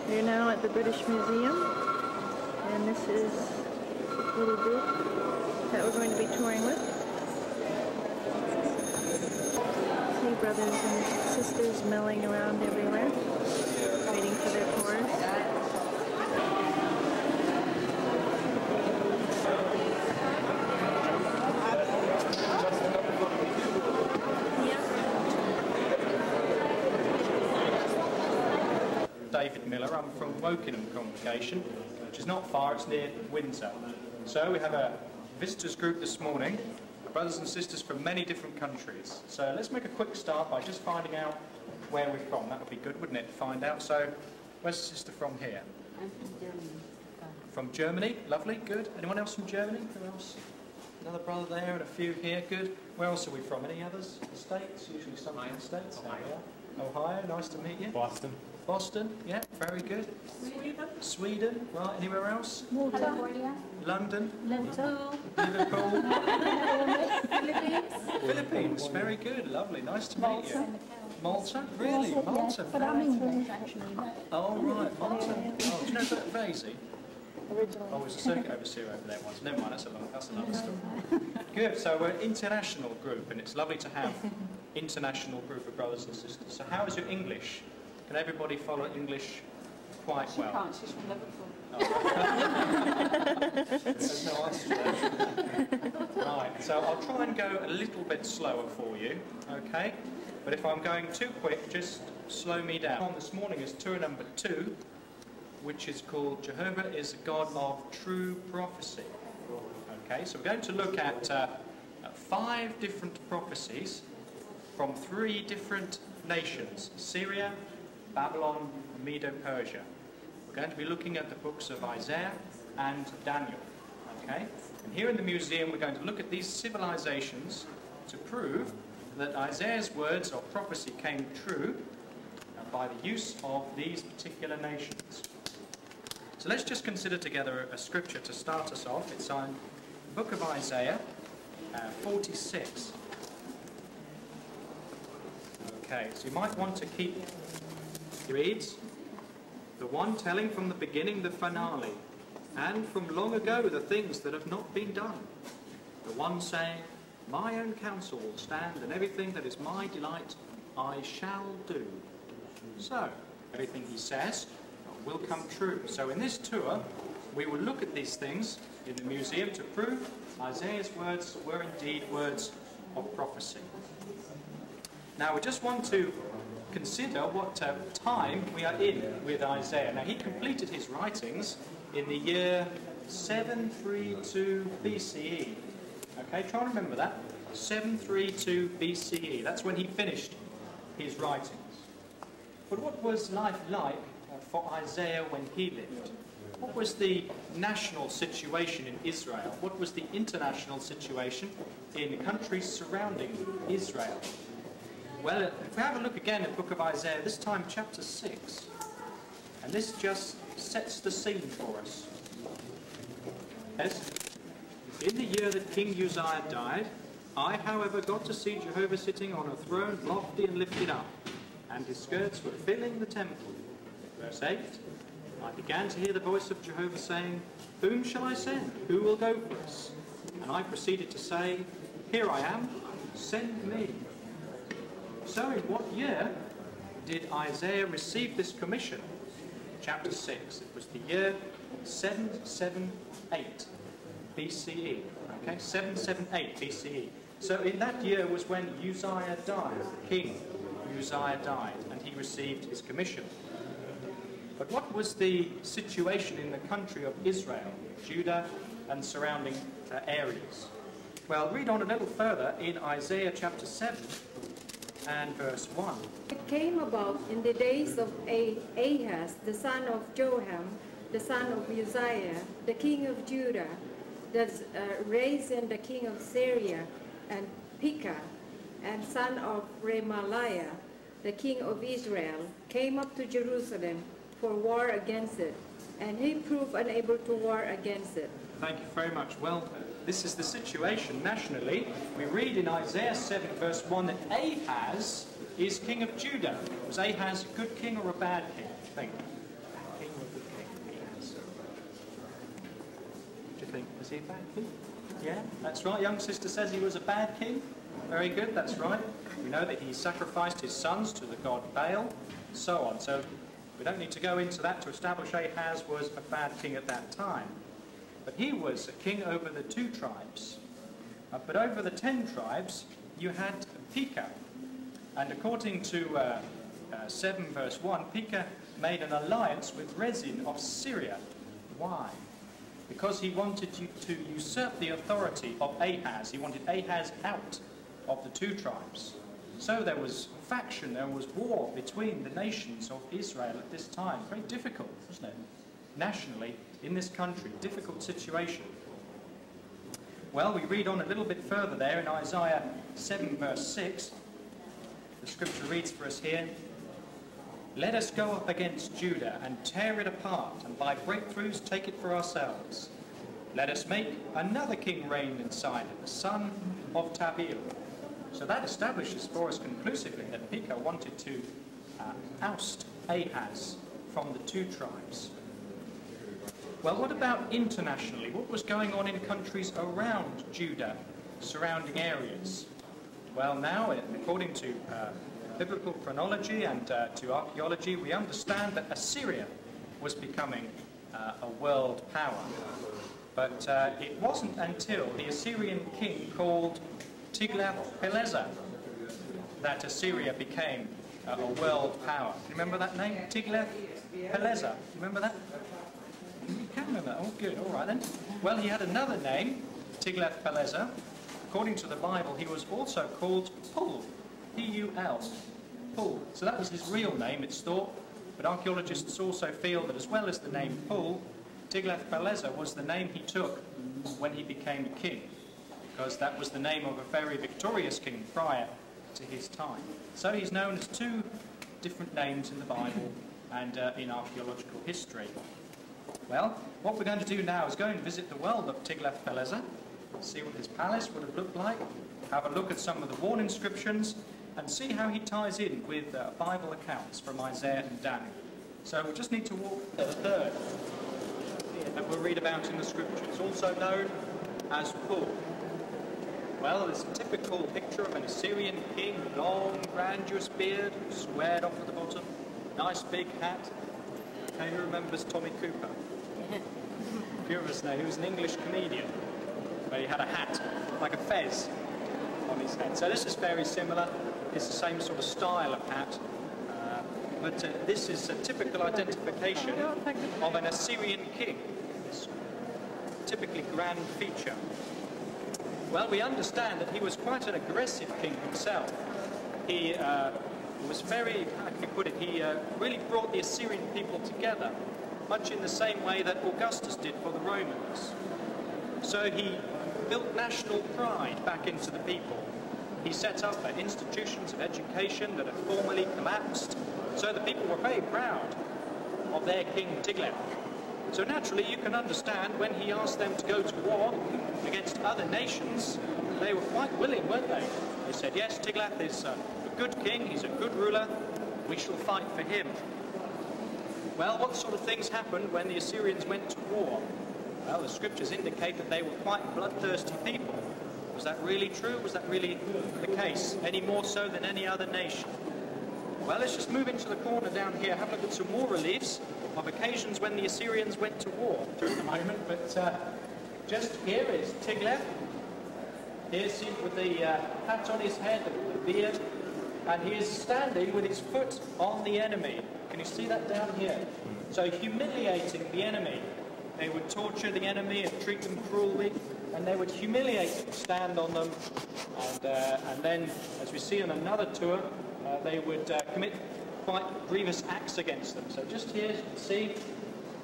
We're now at the British Museum, and this is a little group that we're going to be touring with. See brothers and sisters milling around everywhere, waiting for their tours. David Miller. I'm from Wokingham congregation, which is not far, it's near Windsor. So we have a visitors group this morning, brothers and sisters from many different countries. So let's make a quick start by just finding out where we're from. That would be good, wouldn't it, to find out? So where's the sister from here? I'm from Germany. From Germany, lovely, good. Anyone else from Germany? Who else? Another brother there and a few here, good. Where else are we from? Any others? The States? Usually some in the States. Ohio, nice to meet you. Boston. Boston, yeah, very good. Sweden, right, anywhere else? California. London, Liverpool. Liverpool, Philippines. Philippines, very good, lovely, nice to meet you. Malta, really? Yes, Malta, but I'm very English actually. Oh, right, Malta. Oh, do you know Philip Vasey? Originally. Oh, was a circuit overseer over there once. Never mind, that's another story. Good, so we're an international group, and it's lovely to have international group of brothers and sisters. So how is your English? Can everybody follow English quite well? She can't, she's from Liverpool. There's no answer to that. Right, so I'll try and go a little bit slower for you, okay? But if I'm going too quick, just slow me down. On this morning is tour number 2, which is called Jehovah is a God of True Prophecy. Okay, so we're going to look at 5 different prophecies from 3 different nations: Syria, Babylon, and Medo-Persia. We're going to be looking at the books of Isaiah and Daniel. Okay? And here in the museum we're going to look at these civilizations to prove that Isaiah's words of prophecy came true by the use of these particular nations. So let's just consider together a scripture to start us off. It's on the book of Isaiah 46. Okay, so you might want to keep. It reads, "The one telling from the beginning the finale, and from long ago the things that have not been done. The one saying, my own counsel will stand, and everything that is my delight I shall do." So, everything he says will come true. So in this tour, we will look at these things in the museum to prove Isaiah's words were indeed words of prophecy. Now we just want to consider what time we are in with Isaiah. Now he completed his writings in the year 732 BCE. Okay, try and remember that. 732 BCE. That's when he finished his writings. But what was life like for Isaiah when he lived? What was the national situation in Israel? What was the international situation in countries surrounding Israel? Well, if we have a look again at the book of Isaiah, this time chapter 6, and this just sets the scene for us. Yes. "In the year that King Uzziah died, I, however, got to see Jehovah sitting on a throne lofty and lifted up, and his skirts were filling the temple." Verse 8, "I began to hear the voice of Jehovah saying, whom shall I send? Who will go for us? And I proceeded to say, here I am, send me." So in what year did Isaiah receive this commission? Chapter 6. It was the year 778 BCE. Okay, 778 BCE. So in that year was when Uzziah died, King Uzziah died, and he received his commission. But what was the situation in the country of Israel, Judah, and surrounding areas? Well, read on a little further in Isaiah chapter 7 and verse 1. "It came about in the days of Ahaz, the son of Joram, the son of Uzziah, the king of Judah, that Rezin, the king of Syria, and Pekah, and son of Remaliah, the king of Israel, came up to Jerusalem for war against it, and he proved unable to war against it." Thank you very much. Well, this is the situation nationally. We read in Isaiah 7 verse 1 that Ahaz is king of Judah. Was Ahaz a good king or a bad king? Think. king or a good king? Ahaz. What do you think? Was he a bad king? Yeah, that's right. Young sister says he was a bad king. Very good, that's right. We know that he sacrificed his sons to the god Baal, so on. So we don't need to go into that to establish Ahaz was a bad king at that time. But he was a king over the 2 tribes. But over the 10 tribes, you had Pekah. And according to 7 verse 1, Pekah made an alliance with Rezin of Syria. Why? Because he wanted to usurp the authority of Ahaz. He wanted Ahaz out of the 2 tribes. So there was faction, there was war between the nations of Israel at this time. Very difficult, wasn't it? Nationally, in this country, difficult situation. Well, we read on a little bit further there in Isaiah 7 verse 6. The scripture reads for us here, "Let us go up against Judah and tear it apart, and by breakthroughs take it for ourselves. Let us make another king reign inside it, the son of Tabeel." So that establishes for us conclusively that Pekah wanted to oust Ahaz from the 2 tribes. Well, what about internationally? What was going on in countries around Judah, surrounding areas? Well, now, according to biblical chronology and to archaeology, we understand that Assyria was becoming a world power. But it wasn't until the Assyrian king called Tiglath-Pileser that Assyria became a world power. Do you remember that name? Tiglath-Pileser. Remember that? You can remember that. Oh, good. All right then. Well, he had another name, Tiglath-Pileser. According to the Bible, he was also called Pul. P-U-L. Pul. So that was his real name, it's thought. But archaeologists also feel that as well as the name Pul, Tiglath-Pileser was the name he took when he became king, because that was the name of a very victorious king prior to his time. So he's known as 2 different names in the Bible and in archaeological history. Well, what we're going to do now is go and visit the world of Tiglath-Pileser, see what his palace would have looked like, have a look at some of the wall inscriptions, and see how he ties in with Bible accounts from Isaiah and Daniel. So we just need to walk to the 3rd that we'll read about in the scriptures, also known as Pul. Well, it's a typical picture of an Assyrian king, long, grandiose beard, squared off at the bottom, nice big hat. Okay, who remembers Tommy Cooper? A few of us know he was an English comedian, but he had a hat, like a fez, on his head. So this is very similar. It's the same sort of style of hat. But this is a typical identification of an Assyrian king. This typically grand feature. Well, we understand that he was quite an aggressive king himself. He was very, how can you put it, he really brought the Assyrian people together, much in the same way that Augustus did for the Romans. So he built national pride back into the people. He set up institutions of education that had formerly collapsed, so the people were very proud of their king Tiglath. So naturally you can understand when he asked them to go to war against other nations, they were quite willing, weren't they? They said, yes, Tiglath is a good king, he's a good ruler, we shall fight for him. Well, what sort of things happened when the Assyrians went to war? Well, the scriptures indicate that they were quite bloodthirsty people. Was that really true? Was that really the case? Any more so than any other nation? Well, let's just move into the corner down here, have a look at some more reliefs of occasions when the Assyrians went to war at the moment. But just here is Tiglath. Here's him with the hat on his head, the beard, and he is standing with his foot on the enemy. Can you see that down here? So humiliating the enemy. They would torture the enemy and treat them cruelly, and they would humiliate them, stand on them, and then, as we see on another tour, they would commit quite grievous acts against them. So just here, as you can see,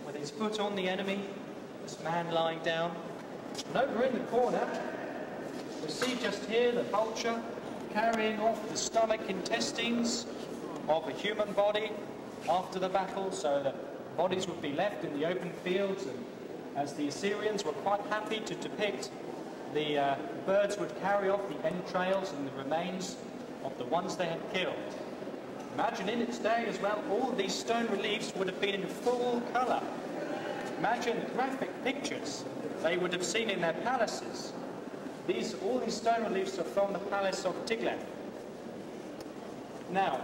with his foot on the enemy, this man lying down. And over in the corner, we see just here the vulture carrying off the stomach intestines of a human body after the battle, so that bodies would be left in the open fields, and as the Assyrians were quite happy to depict, the birds would carry off the entrails and the remains of the ones they had killed. Imagine in its day as well, all these stone reliefs would have been in full colour. Imagine the graphic pictures they would have seen in their palaces. All these stone reliefs are from the palace of Tiglath. Now,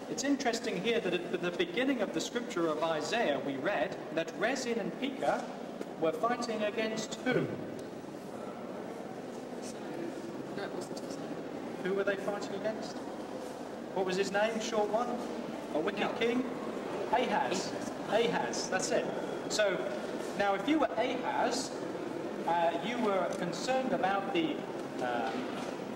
it's interesting here that at the beginning of the scripture of Isaiah we read that Rezin and Pekah were fighting against who? No, it wasn't his name. Who were they fighting against? What was his name? Short one? A wicked king? Ahaz. Ahaz, that's it. So, now if you were Ahaz, you were concerned about the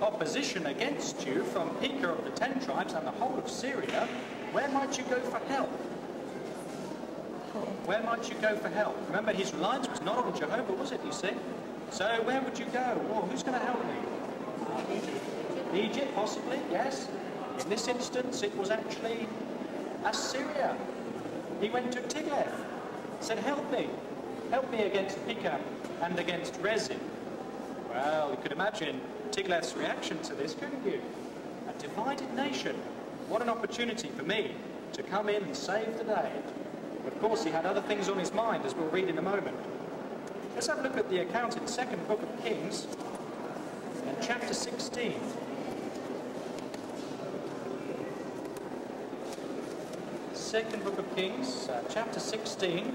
opposition against you from Pekah of the 10 tribes and the whole of Syria. Where might you go for help? Where might you go for help? Remember, his reliance was not on Jehovah, was it, you see? So where would you go? Well, who's going to help me? Egypt, possibly, yes. In this instance, it was actually Assyria. He went to Tiglath, said, help me against Pekah and against Rezin. Well, you could imagine Tiglath's reaction to this, couldn't you? A divided nation. What an opportunity for me to come in and save the day. Of course, he had other things on his mind, as we'll read in a moment. Let's have a look at the account in the second book of Kings, and chapter 16. Second book of Kings, chapter 16,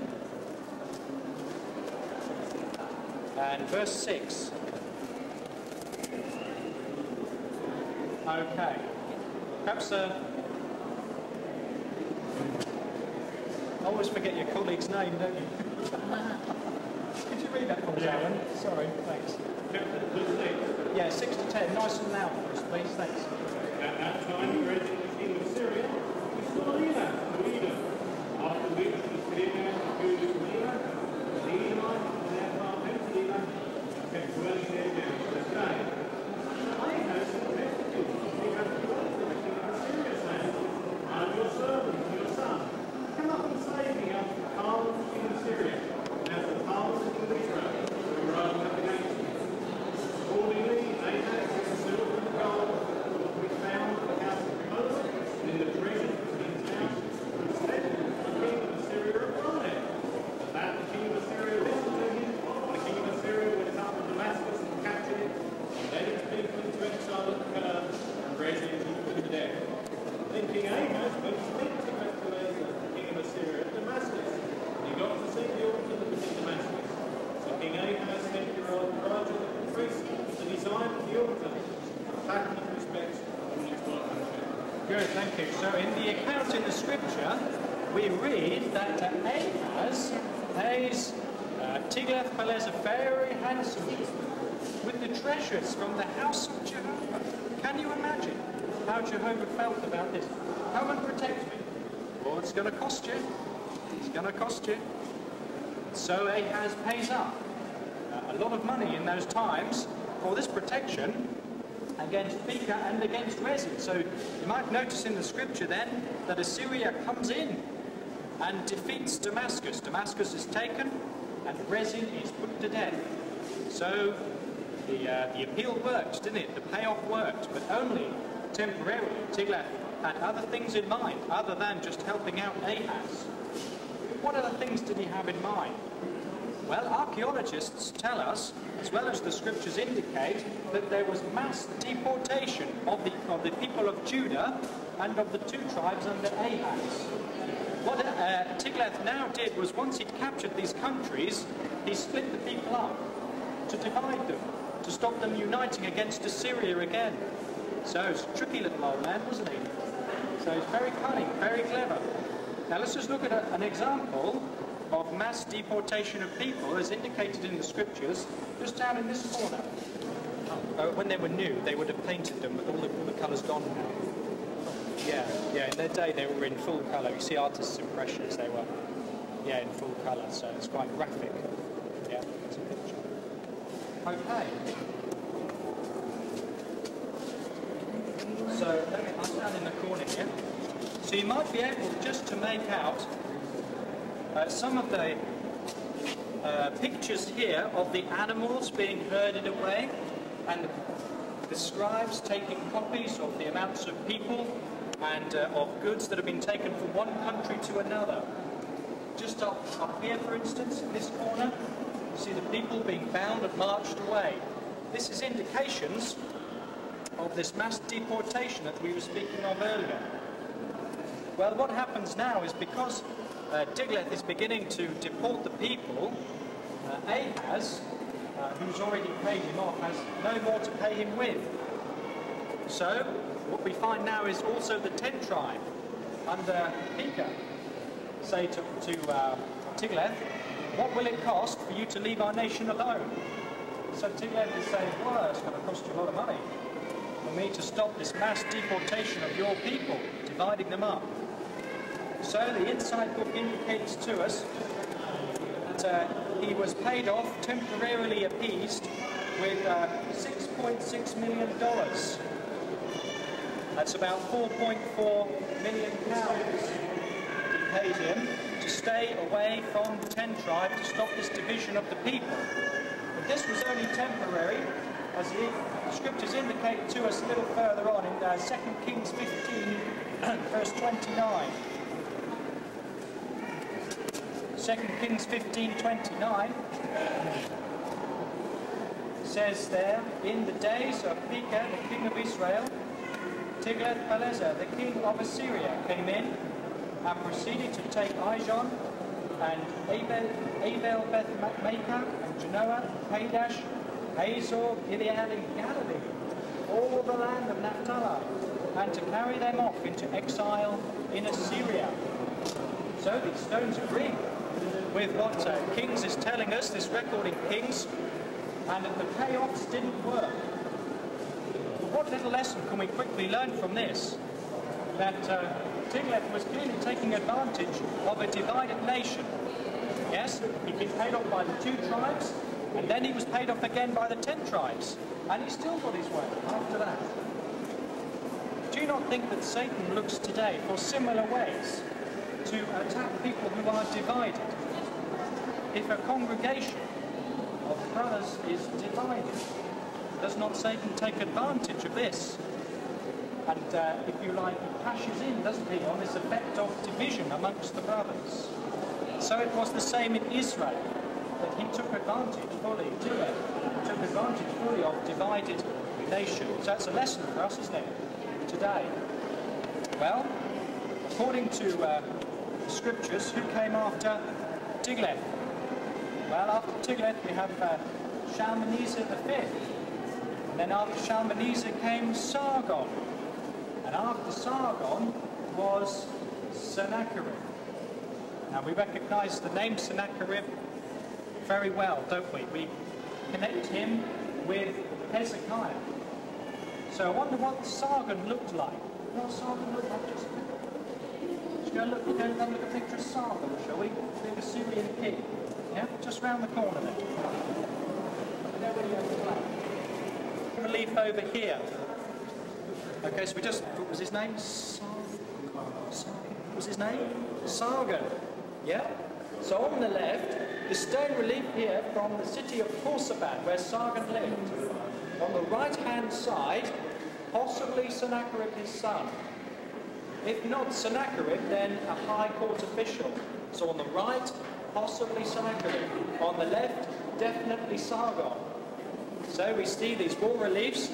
and verse 6. Okay. Perhaps always forget your colleague's name, don't you? Could you read that for me, Alan? Sorry, thanks. Yeah, 6 to 10. Nice and loud for us, please. Thanks. At that time, Rezin, the king of Syria, restored Elam to Edom, after which the Syrians withdrew to Elam, the Edomites and their part went to Elam, and kept dwelling there down to this day. Ahaz executed the king of Syria, saying, I am your servant, your son. Come up and save me out of the power of the king of Syria, and out of the power of the king of Israel, who are rising up against me. Accordingly, Ahaz took the silver and the gold that we found in the house of Moses, and in the treasures of the king's house, and said to the king of Assyria of Rome. At that the king of Assyria listened to him, and the king of Assyria went up to Damascus and captured it, and led its people into exile at Kir, and Rezin he put to death. Then King Ahaz went to speak to Tiglath-Pileser, the king of Assyria, at Damascus, and he got to see the altar that was in Damascus. So King Ahaz sent Urijah the priest to design the altar, a pattern of respect on its workmanship. Good, thank you. So in the account in the scripture, we read that Ahaz pays Tiglath-Pileser very handsomely with the treasures from the house of Jehovah. Can you imagine how Jehovah felt about this? Come and protect me. Well, it's going to cost you. It's going to cost you. So Ahaz pays up a lot of money in those times for this protection against Pekah and against Rezin. So you might notice in the scripture then that Assyria comes in and defeats Damascus. Damascus is taken and Rezin is put to death. So the appeal worked, didn't it? The payoff worked, but only temporarily. Tiglath had other things in mind other than just helping out Ahaz. What other things did he have in mind? Well, archaeologists tell us, as well as the scriptures indicate, that there was mass deportation of the people of Judah and of the 2 tribes under Ahaz. What Tiglath now did was, once he'd captured these countries, he split the people up to divide them, to stop them uniting against Assyria again. So it's a tricky little old man, wasn't he? So he's very cunning, very clever. Now let's just look at an example of mass deportation of people as indicated in the scriptures, just down in this corner. When they were new, they would have painted them, but all the colour's gone now. Yeah, in their day they were in full colour. You see artists' impressions, they were, in full colour, so it's quite graphic. Yeah, it's a picture. Okay. So, I'll stand in the corner here. So you might be able just to make out some of the pictures here of the animals being herded away and the scribes taking copies of the amounts of people and of goods that have been taken from one country to another. Just up here, for instance, in this corner, you see the people being bound and marched away. This is indications of this mass deportation that we were speaking of earlier. Well, what happens now is because Tiglath is beginning to deport the people, Ahaz, who's already paid him off, has no more to pay him with. So, what we find now is also the 10 tribe under Pekah say to Tiglath, what will it cost for you to leave our nation alone? So Tiglath is saying, well, it's going to cost you a lot of money for me to stop this mass deportation of your people, dividing them up. So the Inside Book indicates to us that he was paid off, temporarily appeased, with $6.6 million. That's about 4.4 million pounds. He paid him to stay away from the 10 tribes to stop this division of the people. But this was only temporary, as the scriptures indicate to us a little further on in 2 Kings 15, verse 29. 2 Kings 15:29 says there, in the days of Pekah, the king of Israel, Tiglath-Pileser, the king of Assyria, came in and proceeded to take Ijon and Abel-Beth-Maachah and Genoa, Kadesh, Hazor, Gilead and Galilee, all the land of Naphtali, and to carry them off into exile in Assyria. So these stones agree with what Kings is telling us, this record in Kings, and that the payoffs didn't work. But what little lesson can we quickly learn from this? That Tiglath was clearly taking advantage of a divided nation. Yes, he'd been paid off by the 2 tribes, and then he was paid off again by the 10 tribes, and he still got his way after that. Do you not think that Satan looks today for similar ways to attack people who are divided? If a congregation of brothers is divided, does not Satan take advantage of this? And if you like, he cashes in, doesn't he, on this effect of division amongst the brothers. So it was the same in Israel, that he took advantage fully, took advantage fully of divided nations. That's a lesson for us, isn't it, today? Well, according to the scriptures, who came after Tiglath? Well, after Tiglath we have Shalmaneser V, and then after Shalmaneser came Sargon, and after Sargon was Sennacherib. Now we recognise the name Sennacherib very well, don't we? We connect him with Hezekiah. So I wonder what Sargon looked like. You know what Sargon looked like? Just go and have a look at a picture of Sargon, shall we? The Assyrian king. Yeah, just round the corner there. A leaf over here. Okay, so we just, what was his name? What was his name? Sargon. Yeah? So on the left, the stone relief here from the city of Khorsabad, where Sargon lived. On the right-hand side, possibly Sennacherib, his son. If not Sennacherib, then a high court official. So on the right, possibly Sennacherib. On the left, definitely Sargon. So we see these wall reliefs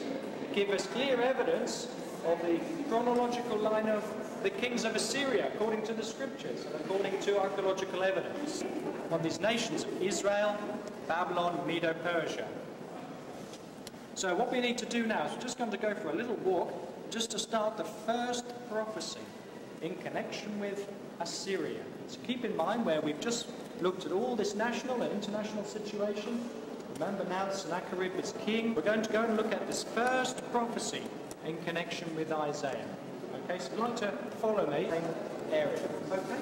give us clear evidence of the chronological line of the kings of Assyria, according to the scriptures and according to archaeological evidence, on these nations of Israel, Babylon, Medo-Persia. So what we need to do now is we're just going to go for a little walk just to start the first prophecy in connection with Assyria. So keep in mind where we've just looked at all this national and international situation. Remember now Sennacherib is king. We're going to go and look at this first prophecy in connection with Isaiah. Okay, so if you'd like to follow me in the area. Okay?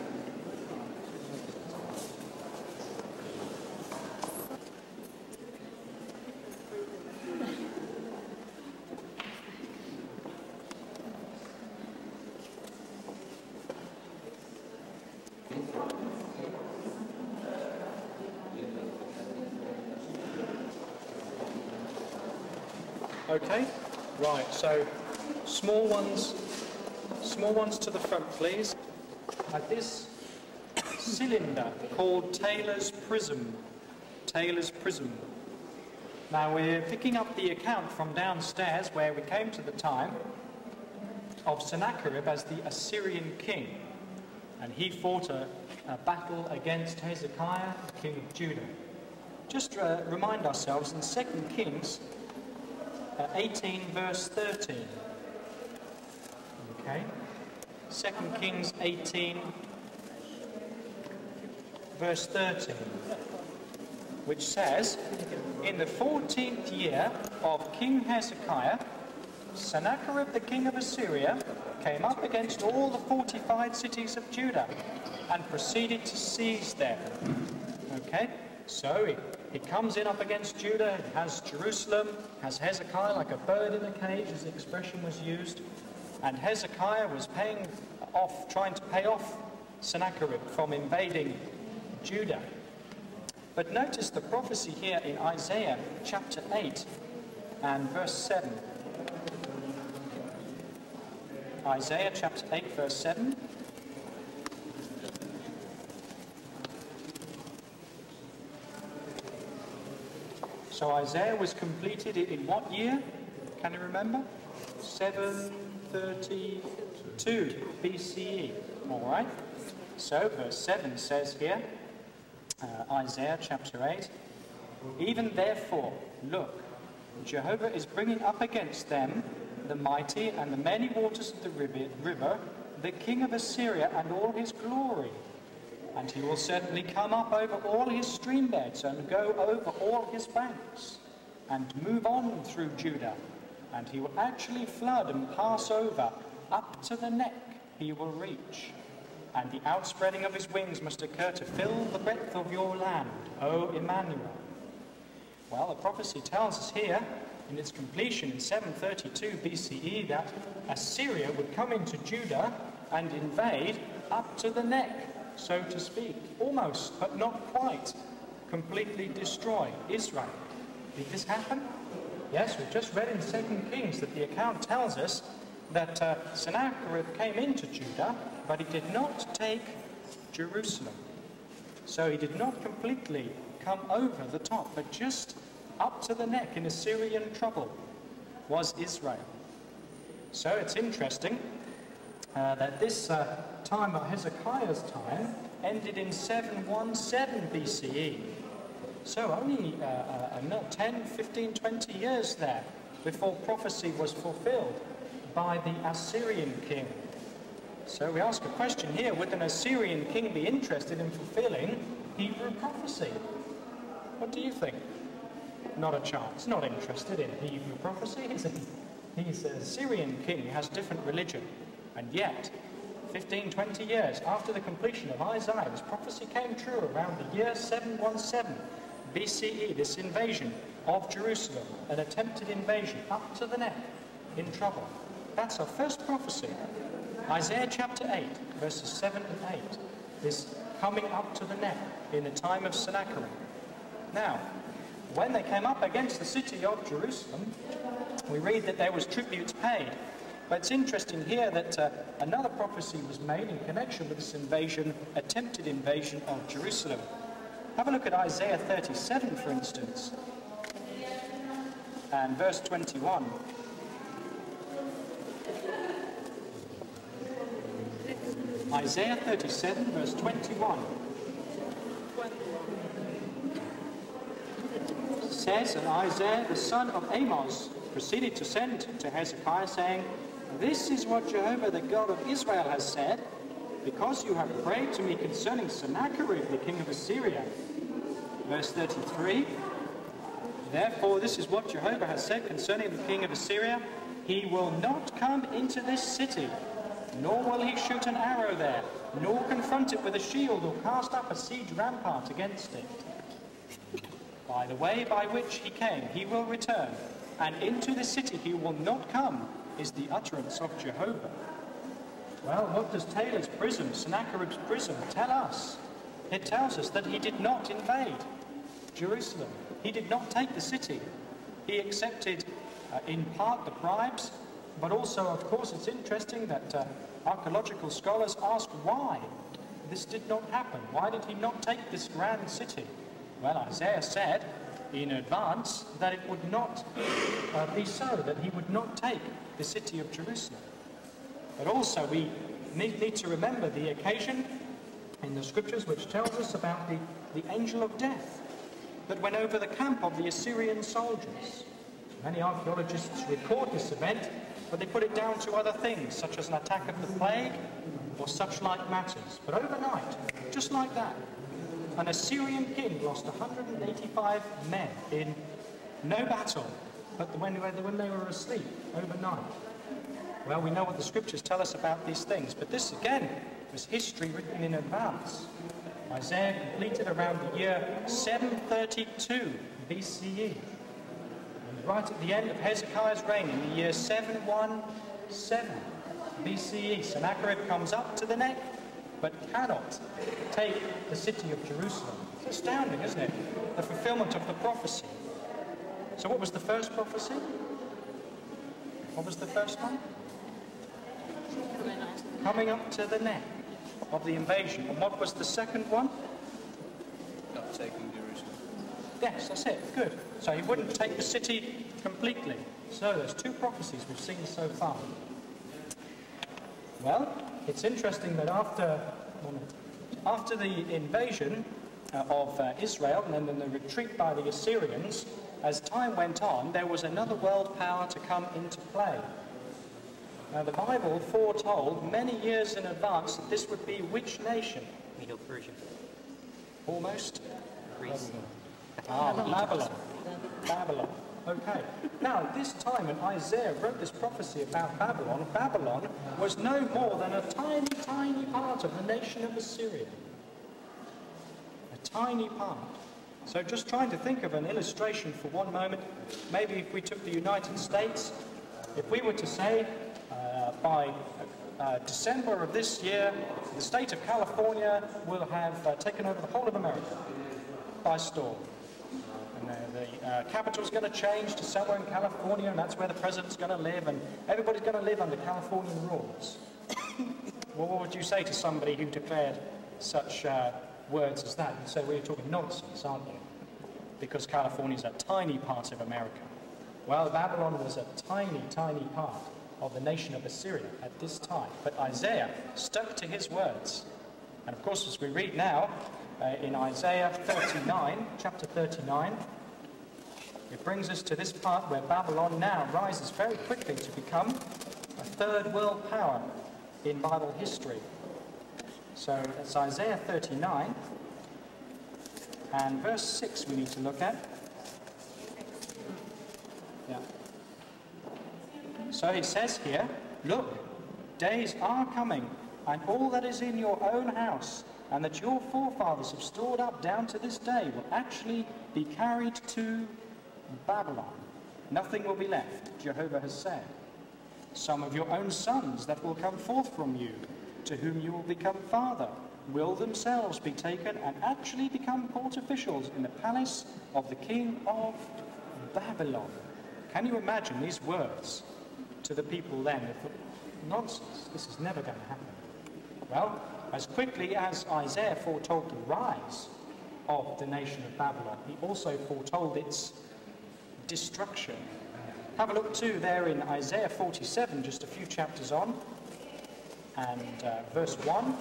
Okay, right, so small ones Small ones to the front, please. This cylinder called Taylor's Prism. Taylor's Prism. Now we're picking up the account from downstairs where we came to the time of Sennacherib as the Assyrian king. And he fought a battle against Hezekiah, king of Judah. Just remind ourselves in 2 Kings 18 verse 13. Okay? 2 Kings 18 verse 13, which says, in the 14th year of King Hezekiah, Sennacherib the king of Assyria came up against all the fortified cities of Judah and proceeded to seize them. Okay, so he comes in up against Judah, he has Jerusalem, has Hezekiah like a bird in a cage, as the expression was used, and Hezekiah was trying to pay off Sennacherib from invading Judah. But notice the prophecy here in Isaiah chapter 8 and verse 7. Isaiah chapter 8 verse 7. So Isaiah was completed in what year? Can you remember? 732 BCE. All right. So verse 7 says here, Isaiah chapter 8, even therefore, look, Jehovah is bringing up against them the mighty and the many waters of the river, the king of Assyria and all his glory. And he will certainly come up over all his stream beds and go over all his banks and move on through Judah. And he will actually flood and pass over up to the neck he will reach. And the outspreading of his wings must occur to fill the breadth of your land, O Emmanuel. Well, the prophecy tells us here, in its completion in 732 BCE, that Assyria would come into Judah and invade up to the neck, so to speak. Almost, but not quite, completely destroy Israel. Did this happen? Yes, we've just read in 2 Kings that the account tells us that Sennacherib came into Judah, but he did not take Jerusalem. So he did not completely come over the top, but just up to the neck in Assyrian trouble was Israel. So it's interesting that this time of Hezekiah's time ended in 717 BCE. So only 10, 15, 20 years there before prophecy was fulfilled by the Assyrian king. So we ask a question here, would an Assyrian king be interested in fulfilling Hebrew prophecy? What do you think? Not a chance. Not interested in Hebrew prophecy, is he? He's an Assyrian king, he has a different religion. And yet, 15, 20 years after the completion of Isaiah, this prophecy came true around the year 717 BCE, this invasion of Jerusalem, an attempted invasion up to the neck, in trouble. That's our first prophecy. Isaiah chapter 8, verses 7 and 8, this coming up to the neck in the time of Sennacherib. Now, when they came up against the city of Jerusalem, we read that there was tributes paid. But it's interesting here that another prophecy was made in connection with this invasion, attempted invasion of Jerusalem. Have a look at Isaiah 37, for instance, and verse 21. Isaiah 37, verse 21. Says, and Isaiah, the son of Amos, proceeded to send to Hezekiah, saying, this is what Jehovah, the God of Israel, has said, because you have prayed to me concerning Sennacherib, the king of Assyria. Verse 33, therefore this is what Jehovah has said concerning the king of Assyria, he will not come into this city, nor will he shoot an arrow there, nor confront it with a shield, or cast up a siege rampart against it. By the way by which he came, he will return, and into the city he will not come, is the utterance of Jehovah. Well, what does Taylor's prism, Sennacherib's prism, tell us? It tells us that he did not invade Jerusalem. He did not take the city. He accepted, in part, the bribes But also, of course, it's interesting that archaeological scholars ask why this did not happen. Why did he not take this grand city? Well, Isaiah said in advance that it would not be so, that he would not take the city of Jerusalem. But also we need to remember the occasion in the scriptures which tells us about the angel of death that went over the camp of the Assyrian soldiers. Many archaeologists record this event, but they put it down to other things, such as an attack of the plague or such like matters. But overnight, just like that, an Assyrian king lost 185 men in no battle, but when they were asleep overnight. Well, we know what the scriptures tell us about these things, but this again was history written in advance. Isaiah completed around the year 732 BCE. And right at the end of Hezekiah's reign, in the year 717 BCE, Sennacherib comes up to the neck, but cannot take the city of Jerusalem. It's astounding, isn't it? The fulfillment of the prophecy. So what was the first prophecy? What was the first one? Coming up to the neck of the invasion. And what was the second one? Not taking Jerusalem. Yes, that's it. Good. So he wouldn't take the city completely. So there's two prophecies we've seen so far. Well, it's interesting that after the invasion of Israel and then the retreat by the Assyrians, as time went on, there was another world power to come into play. Now, the Bible foretold many years in advance that this would be which nation? Medo-Persia. Almost? Greece. Babylon. Babylon. Okay. Now, at this time, when Isaiah wrote this prophecy about Babylon, Babylon was no more than a tiny, tiny part of the nation of Assyria. A tiny part. So just trying to think of an illustration for one moment, maybe if we took the United States, if we were to say, by December of this year, the state of California will have taken over the whole of America by storm. And the capital's going to change to somewhere in California, and that's where the president's going to live, and everybody's going to live under Californian rules. Well, what would you say to somebody who declared such words as that? You'd say, well, you're talking nonsense, aren't you? Because California's a tiny part of America. Well, Babylon was a tiny, tiny part of the nation of Assyria at this time. But Isaiah stuck to his words. And of course, as we read now, in Isaiah 39, chapter 39, it brings us to this part where Babylon now rises very quickly to become a third world power in Bible history. So it's Isaiah 39, and verse 6 we need to look at. Yeah. So it says here, look, days are coming, and all that is in your own house, and that your forefathers have stored up down to this day, will actually be carried to Babylon. Nothing will be left, Jehovah has said. Some of your own sons that will come forth from you, to whom you will become father, will themselves be taken and actually become court officials in the palace of the king of Babylon. Can you imagine these words to the people then? They thought, nonsense, this is never going to happen. Well, as quickly as Isaiah foretold the rise of the nation of Babylon, he also foretold its destruction. Have a look too there in Isaiah 47, just a few chapters on, and verse 1.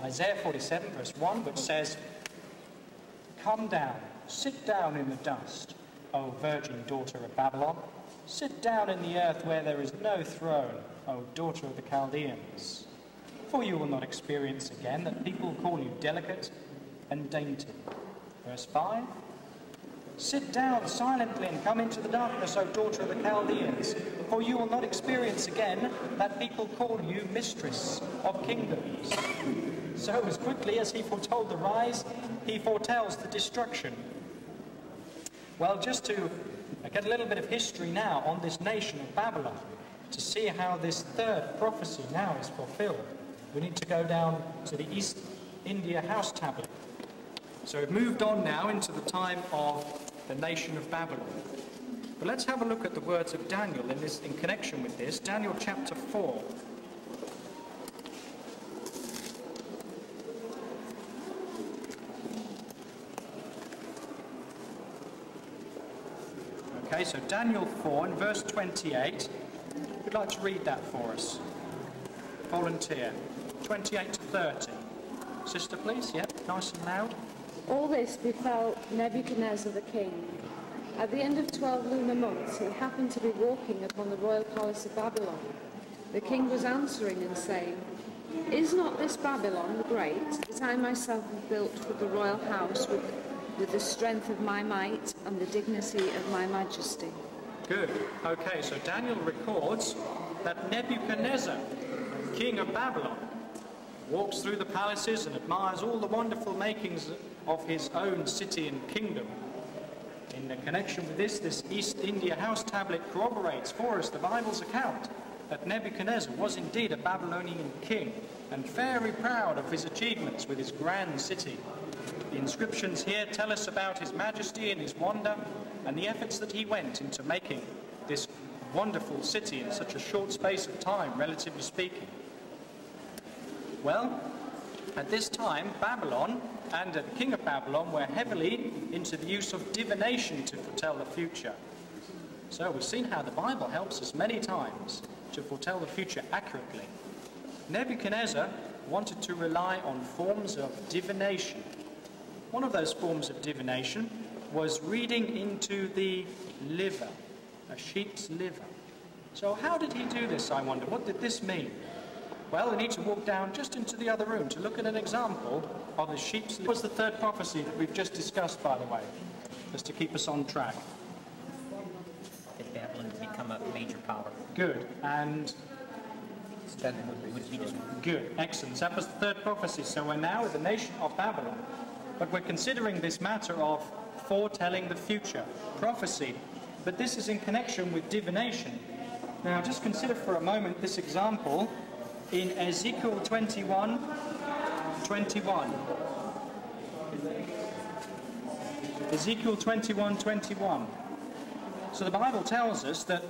Isaiah 47, verse 1, which says, come down, sit down in the dust, O virgin daughter of Babylon. Sit down in the earth where there is no throne, O daughter of the Chaldeans. For you will not experience again that people call you delicate and dainty. Verse 5. Sit down silently and come into the darkness, O daughter of the Chaldeans. For you will not experience again that people call you mistress of kingdoms. So as quickly as he foretold the rise, he foretells the destruction. Well, just to get a little bit of history now on this nation of Babylon, to see how this third prophecy now is fulfilled, we need to go down to the East India House Tablet. So we've moved on now into the time of the nation of Babylon. But let's have a look at the words of Daniel in connection with this. Daniel chapter 4. Okay, so Daniel 4 and verse 28. Who'd like to read that for us? Volunteer. 28 to 30. Sister, please. Yep, nice and loud. All this befell Nebuchadnezzar the king. At the end of 12 lunar months, he happened to be walking upon the royal palace of Babylon. The king was answering and saying, "Is not this Babylon the great, that I myself have built for the royal house with the strength of my might and the dignity of my majesty?" Good. Okay, so Daniel records that Nebuchadnezzar, king of Babylon, walks through the palaces and admires all the wonderful makings of his own city and kingdom. In connection with this East India House tablet corroborates for us the Bible's account that Nebuchadnezzar was indeed a Babylonian king and very proud of his achievements with his grand city. The inscriptions here tell us about his majesty and his wonder and the efforts that he went into making this wonderful city in such a short space of time, relatively speaking. Well, at this time, Babylon and the king of Babylon were heavily into the use of divination to foretell the future. So we've seen how the Bible helps us many times to foretell the future accurately. Nebuchadnezzar wanted to rely on forms of divination. One of those forms of divination was reading into the liver, a sheep's liver. So how did he do this, I wonder? What did this mean? Well, we need to walk down just into the other room to look at an example of a sheep's liver. What was the third prophecy that we've just discussed, by the way, just to keep us on track? That Babylon would become a major power. Good. And That would be destroyed. good. Excellent. That was the third prophecy. So we're now with the nation of Babylon. But we're considering this matter of foretelling the future, prophecy. But this is in connection with divination. Now, just consider for a moment this example in Ezekiel 21:21. Ezekiel 21:21. So the Bible tells us that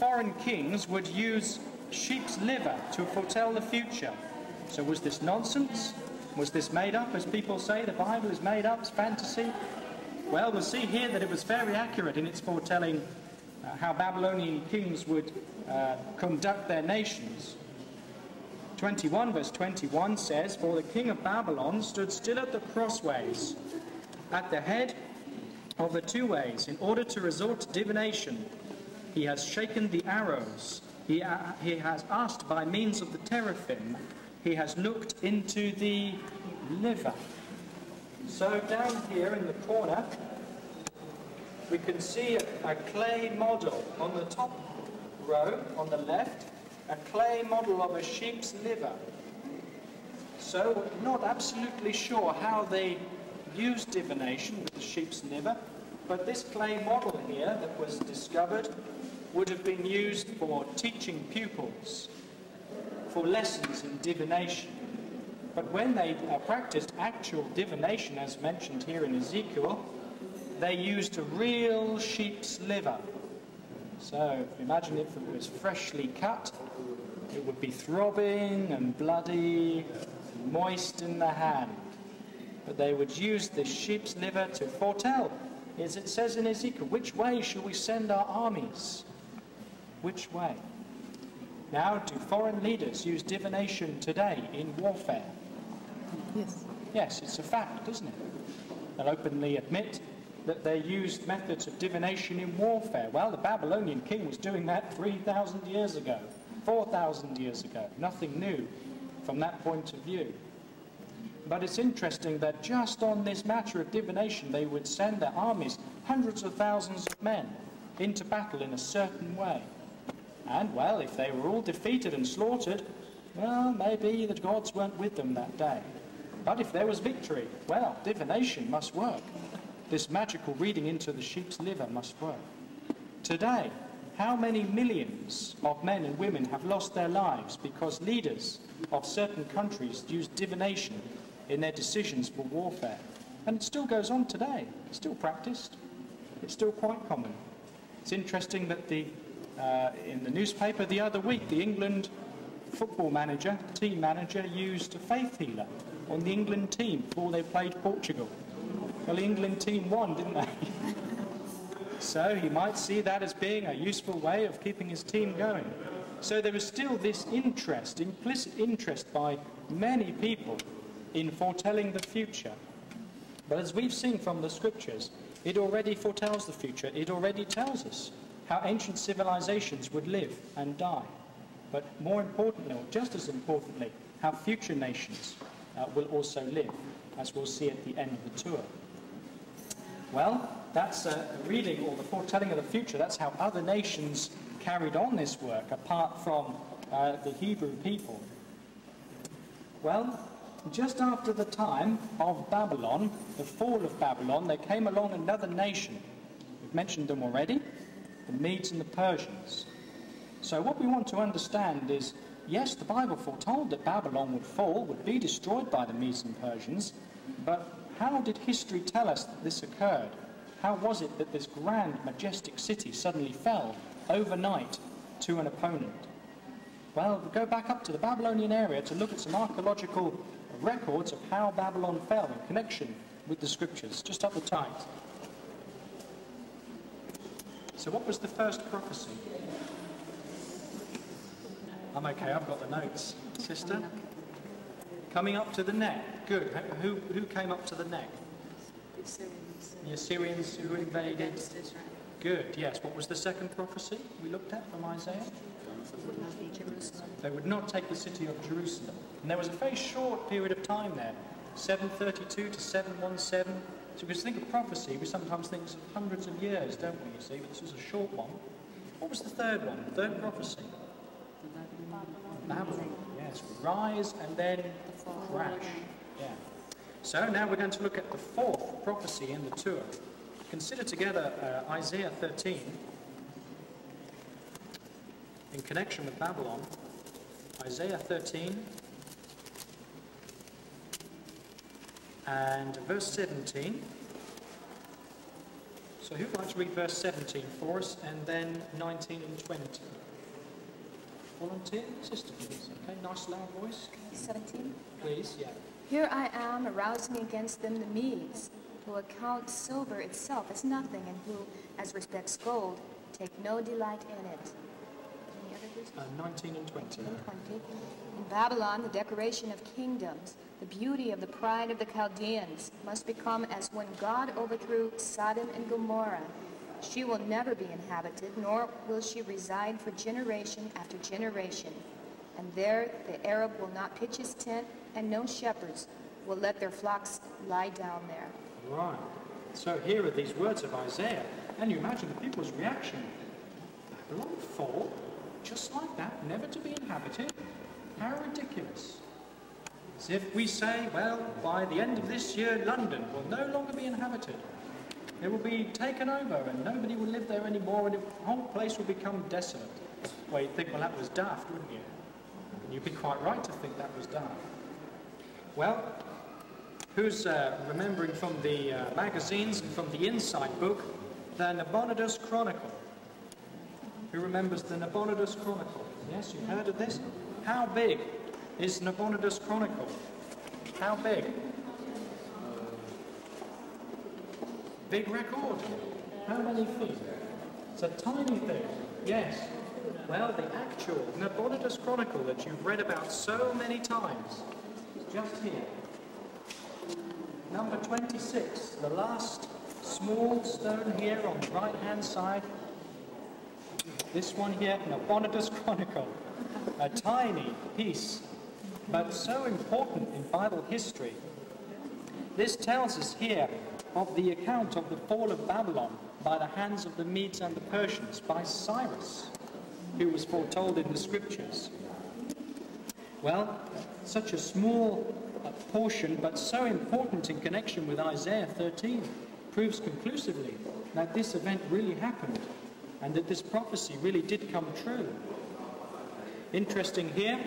foreign kings would use sheep's liver to foretell the future. So was this nonsense? Was this made up, as people say? The Bible is made up, it's fantasy? Well, we'll see here that it was very accurate in its foretelling how Babylonian kings would conduct their nations. 21 verse 21 says, "For the king of Babylon stood still at the crossways, at the head of the two ways, in order to resort to divination. He has shaken the arrows. He has asked by means of the teraphim. He has looked into the liver." So down here in the corner, we can see a clay model on the top row, on the left, a clay model of a sheep's liver. So we're not absolutely sure how they used divination with the sheep's liver, but this clay model here that was discovered would have been used for teaching pupils, for lessons in divination. But when they practiced actual divination, as mentioned here in Ezekiel, they used a real sheep's liver. So imagine if it was freshly cut, it would be throbbing and bloody, moist in the hand. But they would use this sheep's liver to foretell, as it says in Ezekiel, which way shall we send our armies? Which way? Now, do foreign leaders use divination today in warfare? Yes. Yes, it's a fact, isn't it? They'll openly admit that they used methods of divination in warfare. Well, the Babylonian king was doing that 3,000 years ago, 4,000 years ago. Nothing new from that point of view. But it's interesting that just on this matter of divination, they would send their armies, hundreds of thousands of men, into battle in a certain way. And, well, if they were all defeated and slaughtered, well, maybe the gods weren't with them that day. But if there was victory, well, divination must work. This magical reading into the sheep's liver must work. Today, how many millions of men and women have lost their lives because leaders of certain countries use divination in their decisions for warfare? And it still goes on today. It's still practiced. It's still quite common. It's interesting that in the newspaper the other week, the England football manager, team manager, used a faith healer on the England team before they played Portugal. Well, the England team won, didn't they? So he might see that as being a useful way of keeping his team going. So there is still this interest, implicit interest by many people in foretelling the future. But as we've seen from the scriptures, it already foretells the future. It already tells us how ancient civilizations would live and die. But more importantly, or just as importantly, how future nations will also live, as we'll see at the end of the tour. Well, that's a reading, or the foretelling of the future. That's how other nations carried on this work, apart from the Hebrew people. Well, just after the time of Babylon, the fall of Babylon, there came along another nation. We've mentioned them already, the Medes and the Persians. So what we want to understand is, yes, the Bible foretold that Babylon would fall, would be destroyed by the Medes and Persians, but how did history tell us that this occurred? How was it that this grand, majestic city suddenly fell overnight to an opponent? Well, we'll go back up to the Babylonian area to look at some archaeological records of how Babylon fell in connection with the scriptures, just up the tide. So what was the first prophecy? I'm okay, I've got the notes. Sister? Coming up to the neck. Good. Who came up to the neck? The Assyrians. The Assyrians who invaded. Against Israel. Good, yes. What was the second prophecy we looked at from Isaiah? Would not be Jerusalem. They would not take the city of Jerusalem. And there was a very short period of time there, 732 to 717. So we think of prophecy, we sometimes think of hundreds of years, don't we, you see? But this was a short one. What was the third one? Third prophecy? Babylon. Yes, rise and then crash. Yeah. So now we're going to look at the fourth prophecy in the tour. Consider together Isaiah 13 in connection with Babylon. Isaiah 13 and verse 17. So who'd like to read verse 17 for us, and then 19 and 20? Volunteer? Sister, please. Okay, nice loud voice. 17. Please, yeah. Here I am arousing against them the Medes, who account silver itself as nothing, and who, as respects gold, take no delight in it. Any other verses? 19 and 20. 19 and 20. In Babylon, the decoration of kingdoms, the beauty of the pride of the Chaldeans, must become as when God overthrew Sodom and Gomorrah. She will never be inhabited, nor will she reside for generation after generation. And there the Arab will not pitch his tent, and no shepherds will let their flocks lie down there. Right. So here are these words of Isaiah, and you imagine the people's reaction. Babylon fall, just like that, never to be inhabited? How ridiculous. As if we say, well, by the end of this year, London will no longer be inhabited. It will be taken over and nobody will live there anymore, and the whole place will become desolate. Well, you'd think, well, that was daft, wouldn't you? And you'd be quite right to think that was daft. Well, who's remembering from the magazines and from the Inside book, the Nabonidus Chronicle? Who remembers the Nabonidus Chronicle? Yes, you've heard of this? How big is Nabonidus Chronicle? How big? Big record. How many feet? It's a tiny thing. Yes. Well, the actual Nabonidus Chronicle that you've read about so many times is just here. Number 26, the last small stone here on the right-hand side. This one here, Nabonidus Chronicle. A tiny piece, but so important in Bible history. This tells us here of the account of the fall of Babylon by the hands of the Medes and the Persians, by Cyrus, who was foretold in the scriptures. Well, such a small portion, but so important in connection with Isaiah 13, proves conclusively that this event really happened, and that this prophecy really did come true. Interesting here,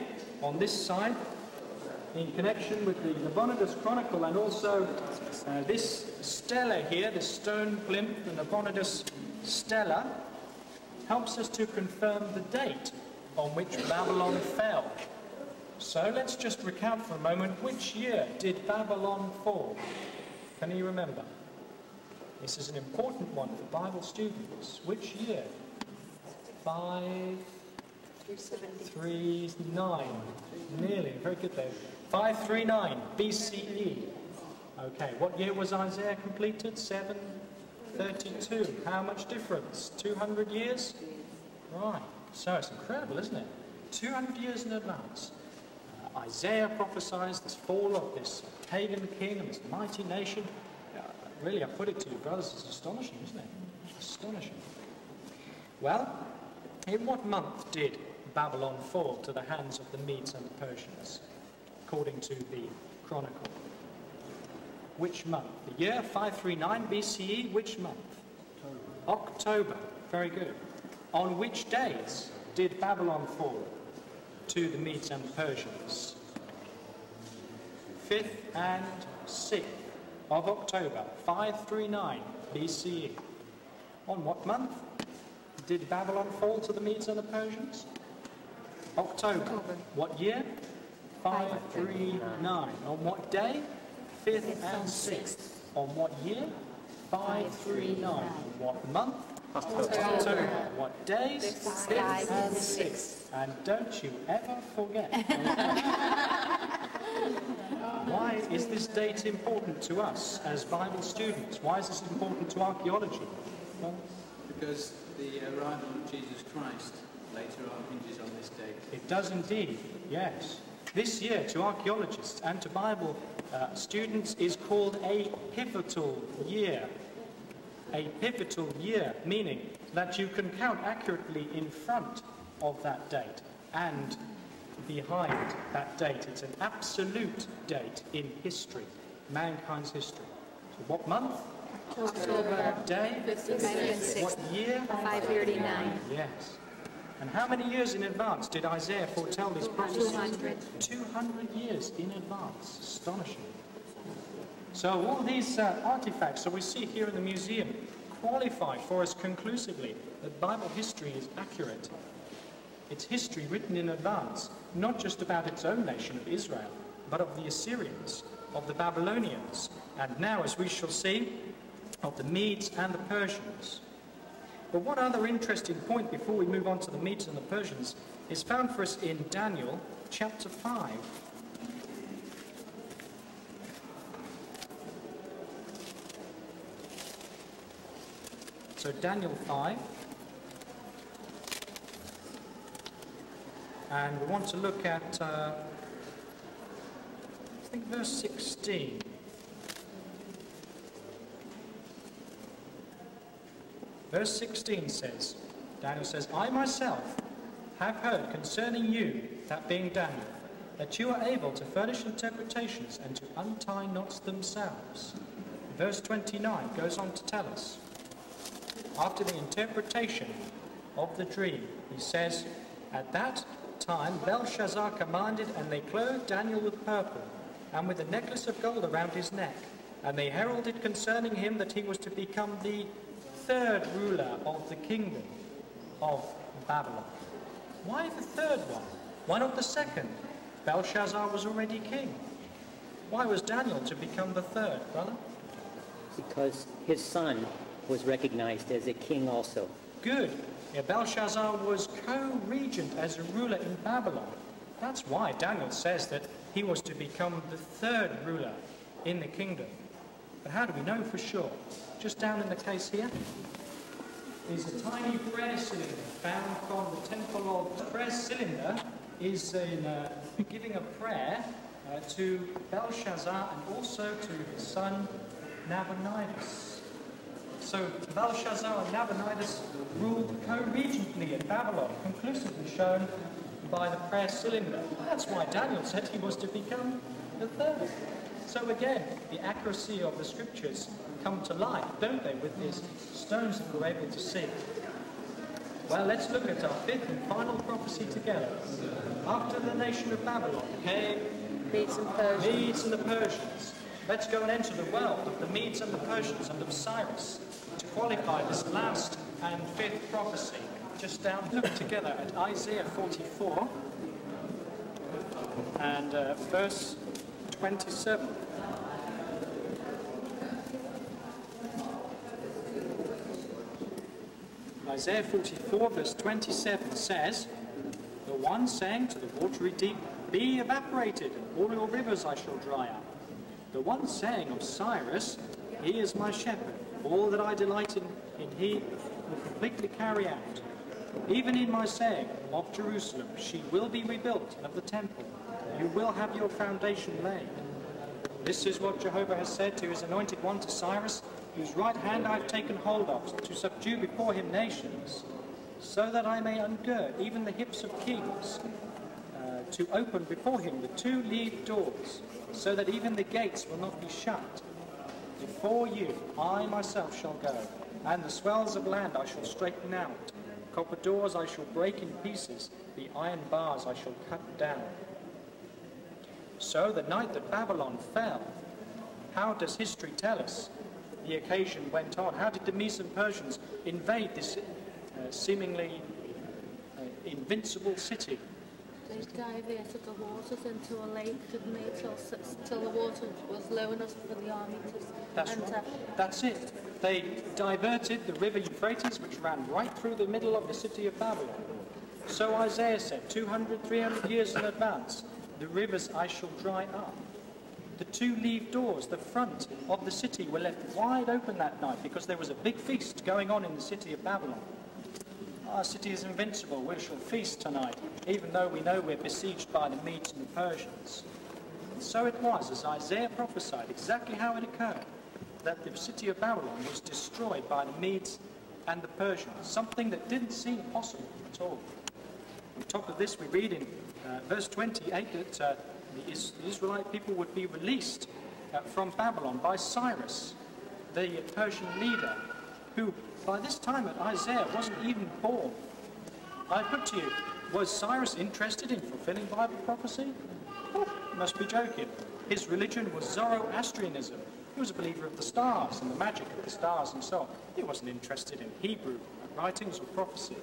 on this side, in connection with the Nabonidus Chronicle, and also this stela here, this stone plinth, the Nabonidus stela, helps us to confirm the date on which Babylon fell. So let's just recount for a moment, which year did Babylon fall? Can you remember? This is an important one for Bible students. Which year? 539. Nearly, very good there. 539 BCE. Okay, what year was Isaiah completed? 732. How much difference? 200 years? Right, so it's incredible, isn't it? 200 years in advance. Isaiah prophesies this fall of this pagan king and this mighty nation. Really, I put it to you, brothers, it's astonishing, isn't it? Astonishing. Well, in what month did Babylon fall to the hands of the Medes and the Persians, according to the Chronicle? Which month? The year 539 BCE, which month? October. Very good. On which days did Babylon fall to the Medes and the Persians? 5th and 6th of October, 539 BCE. On what month did Babylon fall to the Medes and the Persians? October. What year? 539. On what day? 5th and 6th. On what year? 539. On what month? October. What days? 5th and 6th. And don't you ever forget. Why is this date important to us as Bible students? Why is this important to archaeology? Well, because the arrival of Jesus Christ later on hinges on this date. It does indeed, yes. This year, to archaeologists and to Bible students, is called a pivotal year. A pivotal year, meaning that you can count accurately in front of that date and behind that date. It's an absolute date in history, mankind's history. So what month? October. What day? 5th and 6th. What year? 539. Yes. And how many years in advance did Isaiah foretell this prophecy? 200. 200 years in advance. Astonishing. So all these artifacts that we see here in the museum qualify for us conclusively that Bible history is accurate. It's history written in advance, not just about its own nation of Israel, but of the Assyrians, of the Babylonians, and now, as we shall see, of the Medes and the Persians. But one other interesting point before we move on to the Medes and the Persians is found for us in Daniel chapter 5. So Daniel 5. And we want to look at, I think, verse 16. Verse 16 says, Daniel says, I myself have heard concerning you, that being Daniel, that you are able to furnish interpretations and to untie knots themselves. Verse 29 goes on to tell us, after the interpretation of the dream, he says, at that time Belshazzar commanded, and they clothed Daniel with purple, and with a necklace of gold around his neck, and they heralded concerning him that he was to become the third ruler of the kingdom of Babylon. Why the third one? Why not the second? Belshazzar was already king. Why was Daniel to become the third, brother? Because his son was recognized as a king also. Good. Yeah, Belshazzar was co-regent as a ruler in Babylon. That's why Daniel says that he was to become the third ruler in the kingdom. But how do we know for sure? Just down in the case here is a tiny prayer cylinder found from the temple of... The prayer cylinder is giving a prayer to Belshazzar and also to his son Nabonidus. So Belshazzar and Nabonidus ruled co-regently in Babylon, conclusively shown by the prayer cylinder. That's why Daniel said he was to become the third. So again, the accuracy of the scriptures come to light, don't they, with these stones that we're able to see. Well, let's look at our fifth and final prophecy together. After the nation of Babylon came Medes and Persians. Medes and the Persians. Let's go and enter the world of the Medes and the Persians and of Cyrus to qualify this last and fifth prophecy. just down, look together at Isaiah 44 and verse 27. Isaiah 44 verse 27 says, "The one saying to the watery deep, be evaporated, and all your rivers I shall dry up. The one saying of Cyrus, he is my shepherd. All that I delight in he will completely carry out. Even in my saying of Jerusalem, she will be rebuilt, and of the temple, you will have your foundation laid. This is what Jehovah has said to his anointed one, to Cyrus, whose right hand I have taken hold of, to subdue before him nations, so that I may ungird even the hips of kings, to open before him the two-leaved doors, so that even the gates will not be shut. Before you I myself shall go, and the swells of land I shall straighten out. Copper doors I shall break in pieces, the iron bars I shall cut down." So the night that Babylon fell, how does history tell us the occasion went on? How did the Medes and Persians invade this seemingly invincible city? They diverted the waters into a lake, didn't they, till the water was low enough for the army to enter. Right. That's it. They diverted the river Euphrates, which ran right through the middle of the city of Babylon. So Isaiah said, 200, 300 years in advance, the rivers I shall dry up. The two-leaved doors, the front of the city, were left wide open that night because there was a big feast going on in the city of Babylon. Our city is invincible. We shall feast tonight, even though we know we're besieged by the Medes and the Persians. And so it was, as Isaiah prophesied, exactly how it occurred, that the city of Babylon was destroyed by the Medes and the Persians, something that didn't seem possible at all. On top of this, we read in verse 28 that the Israelite people would be released from Babylon by Cyrus, the Persian leader, who by this time at Isaiah wasn't even born. I put to you, was Cyrus interested in fulfilling Bible prophecy? Oh, must be joking. His religion was Zoroastrianism. He was a believer of the stars and the magic of the stars and so on. He wasn't interested in Hebrew writings or prophecy.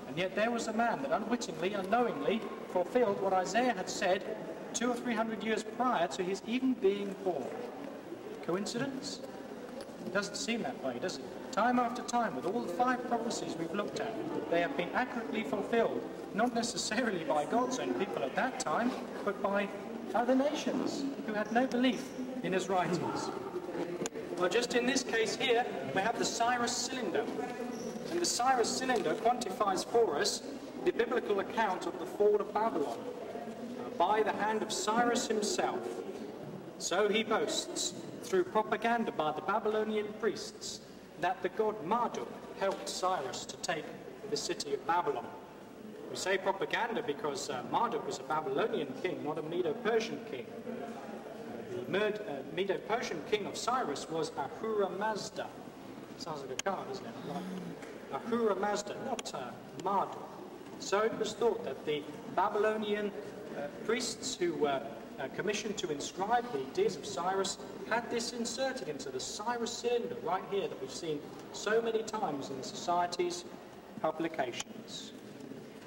And yet there was a man that unwittingly, unknowingly fulfilled what Isaiah had said 200 or 300 years prior to his even being born. Coincidence? It doesn't seem that way, does it? Time after time, with all the 5 prophecies we've looked at, they have been accurately fulfilled, not necessarily by God's own people at that time, but by other nations who had no belief in his writings. Well, just in this case here, we have the Cyrus cylinder. And the Cyrus cylinder quantifies for us the biblical account of the fall of Babylon by the hand of Cyrus himself. So he boasts, through propaganda by the Babylonian priests, that the god Marduk helped Cyrus to take the city of Babylon. We say propaganda because Marduk was a Babylonian king, not a Medo-Persian king. The Medo-Persian king of Cyrus was Ahura Mazda. Sounds like a car, doesn't it? Like Ahura Mazda, not Marduk. So it was thought that the Babylonian priests who were commissioned to inscribe the deeds of Cyrus had this inserted into the Cyrus cylinder right here that we've seen so many times in the Society's publications.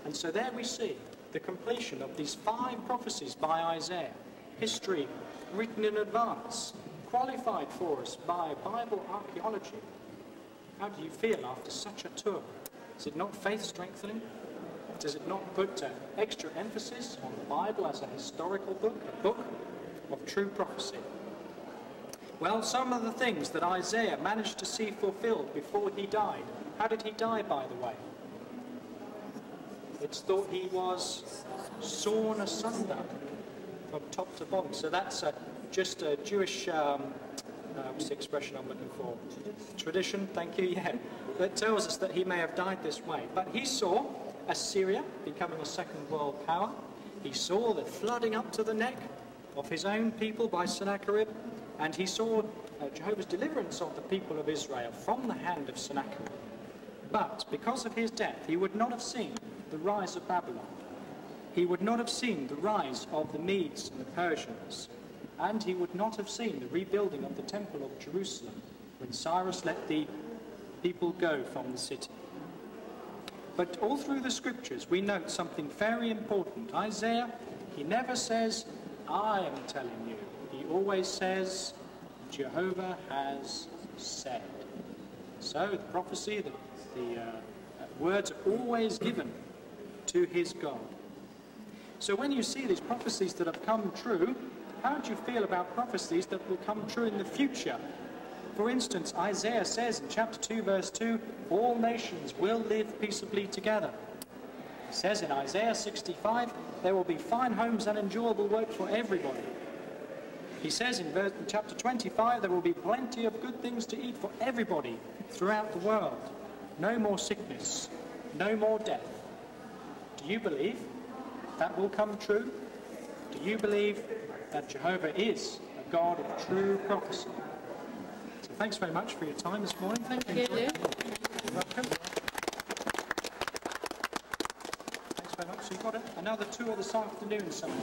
And so there we see the completion of these 5 prophecies by Isaiah, history written in advance, qualified for us by Bible archaeology. How do you feel after such a tour? Is it not faith strengthening? Does it not put extra emphasis on the Bible as a historical book, a book of true prophecy? Well, some of the things that Isaiah managed to see fulfilled before he died. How did he die, by the way? It's thought he was sawn asunder from top to bottom. So that's just a Jewish, what's the expression I'm looking for? Tradition, thank you, yeah. That tells us that he may have died this way. But he saw Assyria becoming a second world power. He saw the flooding up to the neck of his own people by Sennacherib, and he saw Jehovah's deliverance of the people of Israel from the hand of Sennacherib. But because of his death, he would not have seen the rise of Babylon. He would not have seen the rise of the Medes and the Persians, and he would not have seen the rebuilding of the Temple of Jerusalem when Cyrus let the people go from the city. But all through the scriptures, we note something very important. Isaiah, he never says, I am telling you. He always says, Jehovah has said. So the prophecy, the words are always given to his God. So when you see these prophecies that have come true, how do you feel about prophecies that will come true in the future? For instance, Isaiah says in chapter 2, verse 2, all nations will live peaceably together. It says in Isaiah 65, there will be fine homes and enjoyable work for everybody. He says in chapter 25, there will be plenty of good things to eat for everybody throughout the world. No more sickness, no more death. Do you believe that will come true? Do you believe that Jehovah is a God of true prophecy? So thanks very much for your time this morning. Thank you. You're welcome. Thanks very much. So you've got another tour this afternoon, somewhere.